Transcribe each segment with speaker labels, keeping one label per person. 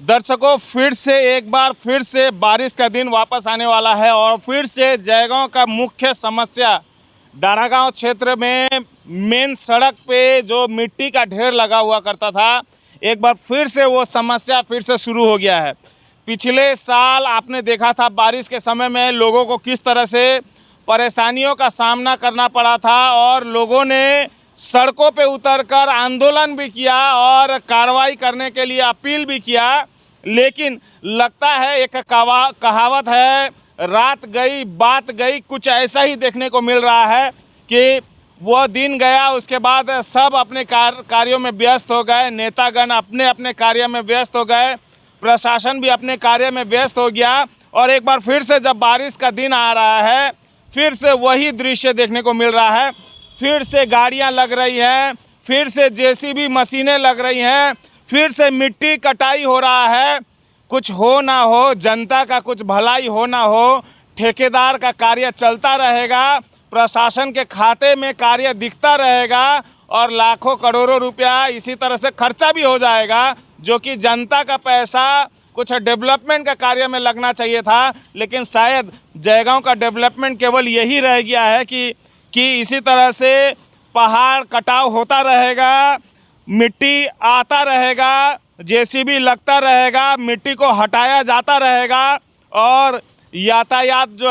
Speaker 1: दर्शकों, फिर से एक बार फिर से बारिश का दिन वापस आने वाला है और फिर से जयगांव का मुख्य समस्या डाढ़ागांव क्षेत्र में मेन सड़क पे जो मिट्टी का ढेर लगा हुआ करता था, एक बार फिर से वो समस्या फिर से शुरू हो गया है। पिछले साल आपने देखा था बारिश के समय में लोगों को किस तरह से परेशानियों का सामना करना पड़ा था और लोगों ने सड़कों पे उतरकर आंदोलन भी किया और कार्रवाई करने के लिए अपील भी किया। लेकिन लगता है एक कहावत है, रात गई बात गई, कुछ ऐसा ही देखने को मिल रहा है कि वो दिन गया, उसके बाद सब अपने कार्यों में व्यस्त हो गए, नेतागण अपने अपने कार्य में व्यस्त हो गए, प्रशासन भी अपने कार्य में व्यस्त हो गया। और एक बार फिर से जब बारिश का दिन आ रहा है, फिर से वही दृश्य देखने को मिल रहा है। फिर से गाड़ियां लग रही हैं, फिर से जेसीबी मशीनें लग रही हैं, फिर से मिट्टी कटाई हो रहा है। कुछ हो ना हो, जनता का कुछ भलाई हो ना हो, ठेकेदार का कार्य चलता रहेगा, प्रशासन के खाते में कार्य दिखता रहेगा और लाखों करोड़ों रुपया इसी तरह से खर्चा भी हो जाएगा, जो कि जनता का पैसा कुछ डेवलपमेंट का कार्य में लगना चाहिए था। लेकिन शायद जयगांव का डेवलपमेंट केवल यही रह गया है कि इसी तरह से पहाड़ कटाव होता रहेगा, मिट्टी आता रहेगा, जेसीबी लगता रहेगा, मिट्टी को हटाया जाता रहेगा और यातायात जो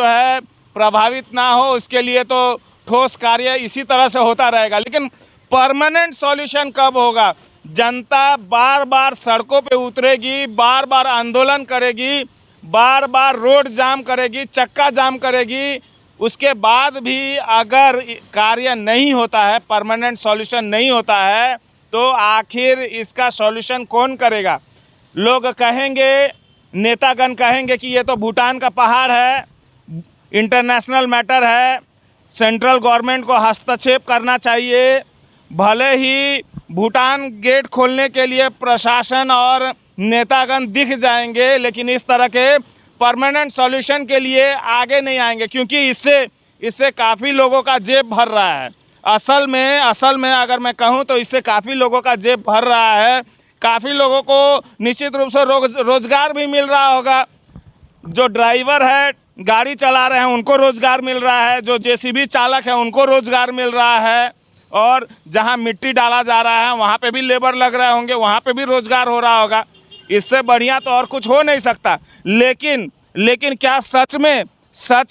Speaker 1: है प्रभावित ना हो, उसके लिए तो ठोस कार्य इसी तरह से होता रहेगा। लेकिन परमानेंट सॉल्यूशन कब होगा? जनता बार बार सड़कों पे उतरेगी, बार बार आंदोलन करेगी, बार बार रोड जाम करेगी, चक्का जाम करेगी, उसके बाद भी अगर कार्य नहीं होता है, परमानेंट सॉल्यूशन नहीं होता है, तो आखिर इसका सॉल्यूशन कौन करेगा? लोग कहेंगे, नेतागण कहेंगे कि ये तो भूटान का पहाड़ है, इंटरनेशनल मैटर है, सेंट्रल गवर्नमेंट को हस्तक्षेप करना चाहिए। भले ही भूटान गेट खोलने के लिए प्रशासन और नेतागण दिख जाएंगे, लेकिन इस तरह के परमानेंट सॉल्यूशन के लिए आगे नहीं आएंगे, क्योंकि इससे काफ़ी लोगों का जेब भर रहा है। असल में अगर मैं कहूँ तो इससे काफ़ी लोगों का जेब भर रहा है, काफ़ी लोगों को निश्चित रूप से रोज़गार भी मिल रहा होगा। जो ड्राइवर है, गाड़ी चला रहे हैं, उनको रोज़गार मिल रहा है, जो जेसीबी चालक है उनको रोज़गार मिल रहा है, और जहाँ मिट्टी डाला जा रहा है वहाँ पे भी लेबर लग रहे होंगे, वहाँ पे भी रोज़गार हो रहा होगा। इससे बढ़िया तो और कुछ हो नहीं सकता। लेकिन क्या सच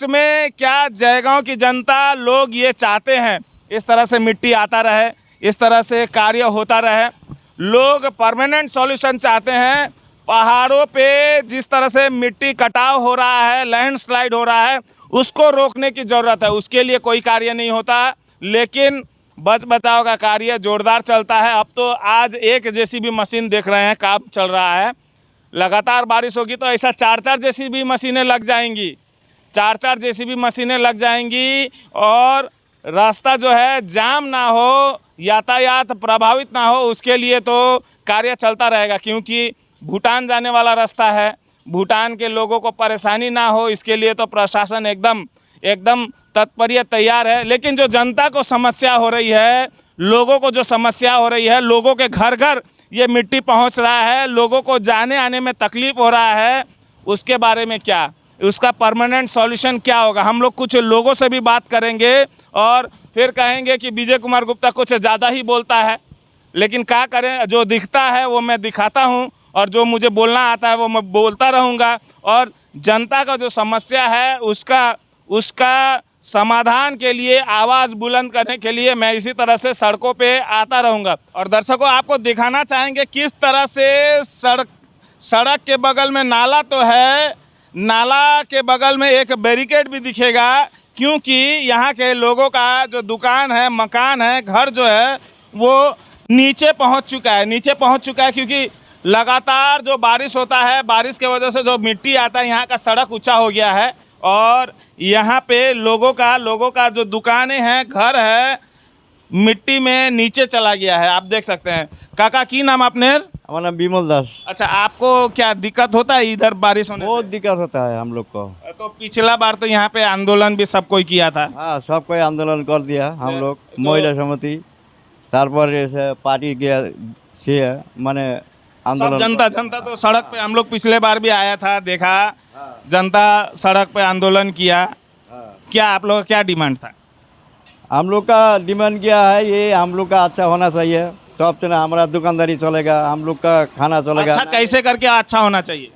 Speaker 1: में क्या जयगांव की जनता, लोग ये चाहते हैं इस तरह से मिट्टी आता रहे, इस तरह से कार्य होता रहे? लोग परमानेंट सॉल्यूशन चाहते हैं। पहाड़ों पे जिस तरह से मिट्टी कटाव हो रहा है, लैंडस्लाइड हो रहा है, उसको रोकने की ज़रूरत है। उसके लिए कोई कार्य नहीं होता, लेकिन बच बचाव का कार्य जोरदार चलता है। अब तो आज एक जेसीबी मशीन देख रहे हैं, काम चल रहा है। लगातार बारिश होगी तो ऐसा 4-4 जेसीबी मशीनें लग जाएंगी, 4-4 जेसीबी मशीनें लग जाएंगी और रास्ता जो है जाम ना हो, यातायात प्रभावित ना हो, उसके लिए तो कार्य चलता रहेगा। क्योंकि भूटान जाने वाला रास्ता है, भूटान के लोगों को परेशानी ना हो, इसके लिए तो प्रशासन एकदम तत्पर तैयार है। लेकिन जो जनता को समस्या हो रही है, लोगों को जो समस्या हो रही है, लोगों के घर घर ये मिट्टी पहुंच रहा है, लोगों को जाने आने में तकलीफ हो रहा है, उसके बारे में क्या, उसका परमानेंट सॉल्यूशन क्या होगा? हम लोग कुछ लोगों से भी बात करेंगे और फिर कहेंगे कि विजय कुमार गुप्ता कुछ ज़्यादा ही बोलता है। लेकिन क्या करें, जो दिखता है वो मैं दिखाता हूँ और जो मुझे बोलना आता है वो मैं बोलता रहूँगा। और जनता का जो समस्या है उसका समाधान के लिए, आवाज़ बुलंद करने के लिए मैं इसी तरह से सड़कों पे आता रहूँगा। और दर्शकों, आपको दिखाना चाहेंगे किस तरह से सड़क के बगल में नाला तो है, नाला के बगल में एक बैरिकेड भी दिखेगा, क्योंकि यहाँ के लोगों का जो दुकान है, मकान है, घर जो है वो नीचे पहुँच चुका है क्योंकि लगातार जो बारिश होता है, बारिश के वजह से जो मिट्टी आता है, यहाँ का सड़क ऊंचा हो गया है और यहाँ पे लोगों का जो दुकानें हैं, घर है, मिट्टी में नीचे चला गया है। आप देख सकते हैं। काका, की नाम आपने?
Speaker 2: हमारा नाम विमल दास।
Speaker 1: अच्छा, आपको क्या दिक्कत होता है इधर बारिश होने
Speaker 2: बहुत
Speaker 1: से?
Speaker 2: दिक्कत होता है हम लोग को।
Speaker 1: तो पिछला बार तो यहाँ पे आंदोलन भी सब कोई किया था।
Speaker 2: हाँ, सब कोई आंदोलन कर दिया हम लोग, महिला समिति, तारपर पार्टी के से माने आंदोलन
Speaker 1: जनता जनता तो सड़क पे, हम लोग पिछले बार भी आया था, देखा जनता सड़क पे आंदोलन किया। क्या आप लोग का क्या डिमांड था?
Speaker 2: हम लोग का डिमांड क्या है, ये हम लोग का अच्छा होना चाहिए, तब से ना हमारा दुकानदारी चलेगा, हम लोग का खाना चलेगा।
Speaker 1: अच्छा कैसे करके अच्छा होना चाहिए?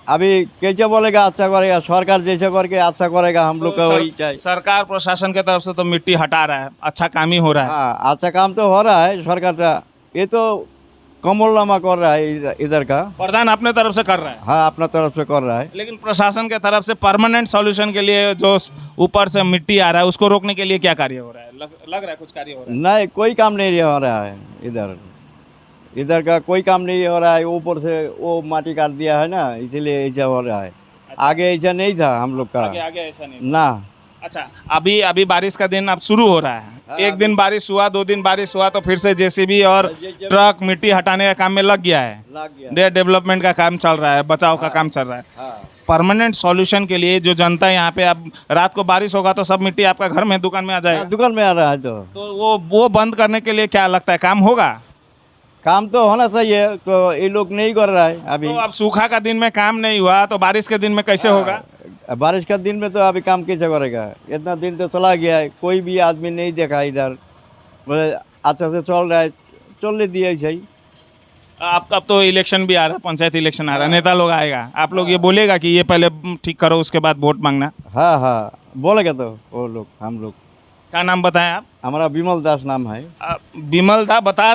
Speaker 2: अभी कैसे बोलेगा अच्छा करेगा, सरकार जैसे करके अच्छा करेगा, हम लोग का
Speaker 1: तो
Speaker 2: वही चाहिए।
Speaker 1: सरकार प्रशासन की तरफ से तो मिट्टी हटा रहा है, अच्छा काम ही हो रहा है।
Speaker 2: हाँ, अच्छा काम तो हो रहा है सरकार का, ये तो कमलनामा कर रहा है इधर का।
Speaker 1: प्रधान अपने तरफ से कर रहा है,
Speaker 2: हाँ, अपना तरफ से कर रहा है।
Speaker 1: लेकिन प्रशासन के तरफ से परमानेंट सॉल्यूशन के लिए जो ऊपर से मिट्टी आ रहा है उसको रोकने के लिए क्या कार्य हो रहा है? लग रहा है कुछ कार्य हो रहा है?
Speaker 2: नहीं, कोई काम नहीं हो रहा है इधर, इधर का कोई काम नहीं हो रहा है। ऊपर से वो माटी काट दिया है ना, इसीलिए ऐसा हो रहा है। आगे ऐसा नहीं था हम लोग का
Speaker 1: आगे आगे ऐसा नहीं।
Speaker 2: ना।
Speaker 1: अच्छा, अभी अभी बारिश का दिन अब शुरू हो रहा है।
Speaker 2: हाँ,
Speaker 1: एक दिन बारिश हुआ, 2 दिन बारिश हुआ, तो फिर से जेसीबी और ट्रक मिट्टी हटाने का काम में लग गया है।
Speaker 2: लग गया।
Speaker 1: डेवलपमेंट का काम चल रहा है, बचाव का काम चल रहा है।
Speaker 2: हाँ,
Speaker 1: परमानेंट सॉल्यूशन के लिए जो जनता यहाँ पे, अब रात को बारिश होगा तो सब मिट्टी आपका घर में दुकान में आ जाएगा,
Speaker 2: दुकान में आ रहा है
Speaker 1: तो वो बंद करने के लिए क्या लगता है काम होगा?
Speaker 2: काम तो होना चाहिए, तो ये लोग नहीं कर रहा है अभी।
Speaker 1: तो अब सूखा का दिन में काम नहीं हुआ तो बारिश के दिन में कैसे होगा?
Speaker 2: बारिश का दिन में तो अभी काम कैसे करेगा? इतना दिन तो चला गया है, कोई भी आदमी नहीं देखा इधर, बोले अच्छा से चल रहा है, चलने दिए सही।
Speaker 1: अब तो इलेक्शन भी आ रहा है, पंचायत इलेक्शन आ रहा है, नेता लोग आएगा, आप लोग ये बोलेगा कि ये पहले ठीक करो उसके बाद वोट मांगना?
Speaker 2: हाँ हाँ, बोलेगा तो वो लोग। हम लोग,
Speaker 1: क्या नाम बताएं आप?
Speaker 2: हमारा विमल दास नाम है।
Speaker 1: विमल दा बता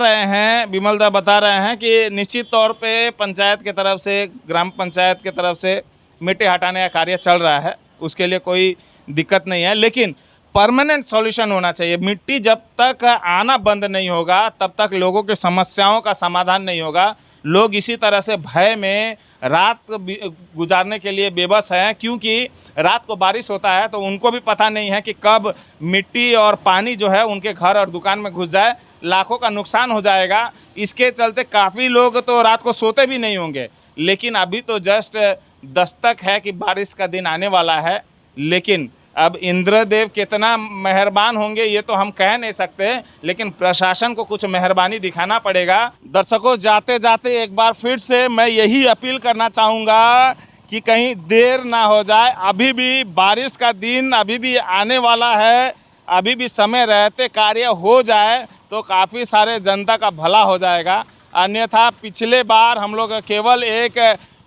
Speaker 1: रहे हैं कि निश्चित तौर पे पंचायत के तरफ से, ग्राम पंचायत के तरफ से मिट्टी हटाने का कार्य चल रहा है, उसके लिए कोई दिक्कत नहीं है, लेकिन परमानेंट सॉल्यूशन होना चाहिए। मिट्टी जब तक आना बंद नहीं होगा तब तक लोगों की समस्याओं का समाधान नहीं होगा। लोग इसी तरह से भय में रात गुजारने के लिए बेबस हैं, क्योंकि रात को बारिश होता है तो उनको भी पता नहीं है कि कब मिट्टी और पानी जो है उनके घर और दुकान में घुस जाए, लाखों का नुकसान हो जाएगा। इसके चलते काफ़ी लोग तो रात को सोते भी नहीं होंगे। लेकिन अभी तो जस्ट दस्तक है कि बारिश का दिन आने वाला है, लेकिन अब इंद्रदेव कितना मेहरबान होंगे ये तो हम कह नहीं सकते, लेकिन प्रशासन को कुछ मेहरबानी दिखाना पड़ेगा। दर्शकों, जाते जाते एक बार फिर से मैं यही अपील करना चाहूँगा कि कहीं देर ना हो जाए। अभी भी बारिश का दिन अभी भी आने वाला है, अभी भी समय रहते कार्य हो जाए तो काफ़ी सारे जनता का भला हो जाएगा। अन्यथा पिछले बार हम लोग केवल एक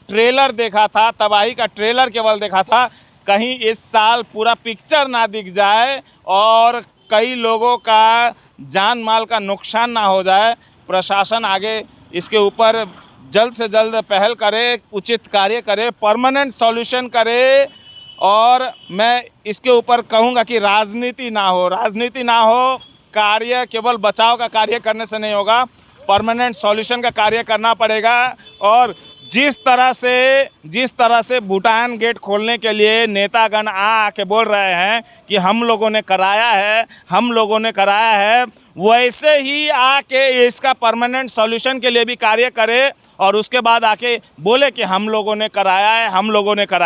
Speaker 1: ट्रेलर देखा था, तबाही का ट्रेलर केवल देखा था, कहीं इस साल पूरा पिक्चर ना दिख जाए और कई लोगों का जान माल का नुकसान ना हो जाए। प्रशासन आगे इसके ऊपर जल्द से जल्द पहल करे, उचित कार्य करे, परमानेंट सॉल्यूशन करे। और मैं इसके ऊपर कहूँगा कि राजनीति ना हो, कार्य केवल बचाव का कार्य करने से नहीं होगा, परमानेंट सॉल्यूशन का कार्य करना पड़ेगा। और जिस तरह से भूटान गेट खोलने के लिए नेतागण आके बोल रहे हैं कि हम लोगों ने कराया है, वैसे ही आके इसका परमानेंट सॉल्यूशन के लिए भी कार्य करे और उसके बाद आके बोले कि हम लोगों ने कराया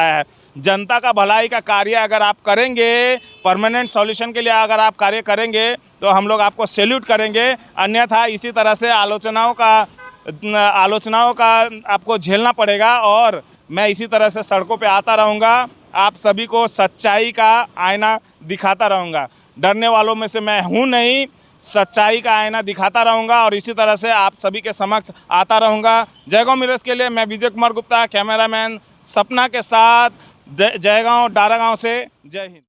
Speaker 1: है। जनता का भलाई का कार्य अगर आप करेंगे, परमानेंट सॉल्यूशन के लिए अगर आप कार्य करेंगे तो हम लोग आपको सैल्यूट करेंगे। अन्यथा इसी तरह से आलोचनाओं का आपको झेलना पड़ेगा और मैं इसी तरह से सड़कों पे आता रहूँगा, आप सभी को सच्चाई का आईना दिखाता रहूँगा। डरने वालों में से मैं हूँ नहीं, सच्चाई का आईना दिखाता रहूँगा और इसी तरह से आप सभी के समक्ष आता रहूँगा। जयगांव मिरर्स के लिए मैं विजय कुमार गुप्ता, कैमरामैन सपना के साथ, जयगांव डारागांव से। जय हिंद।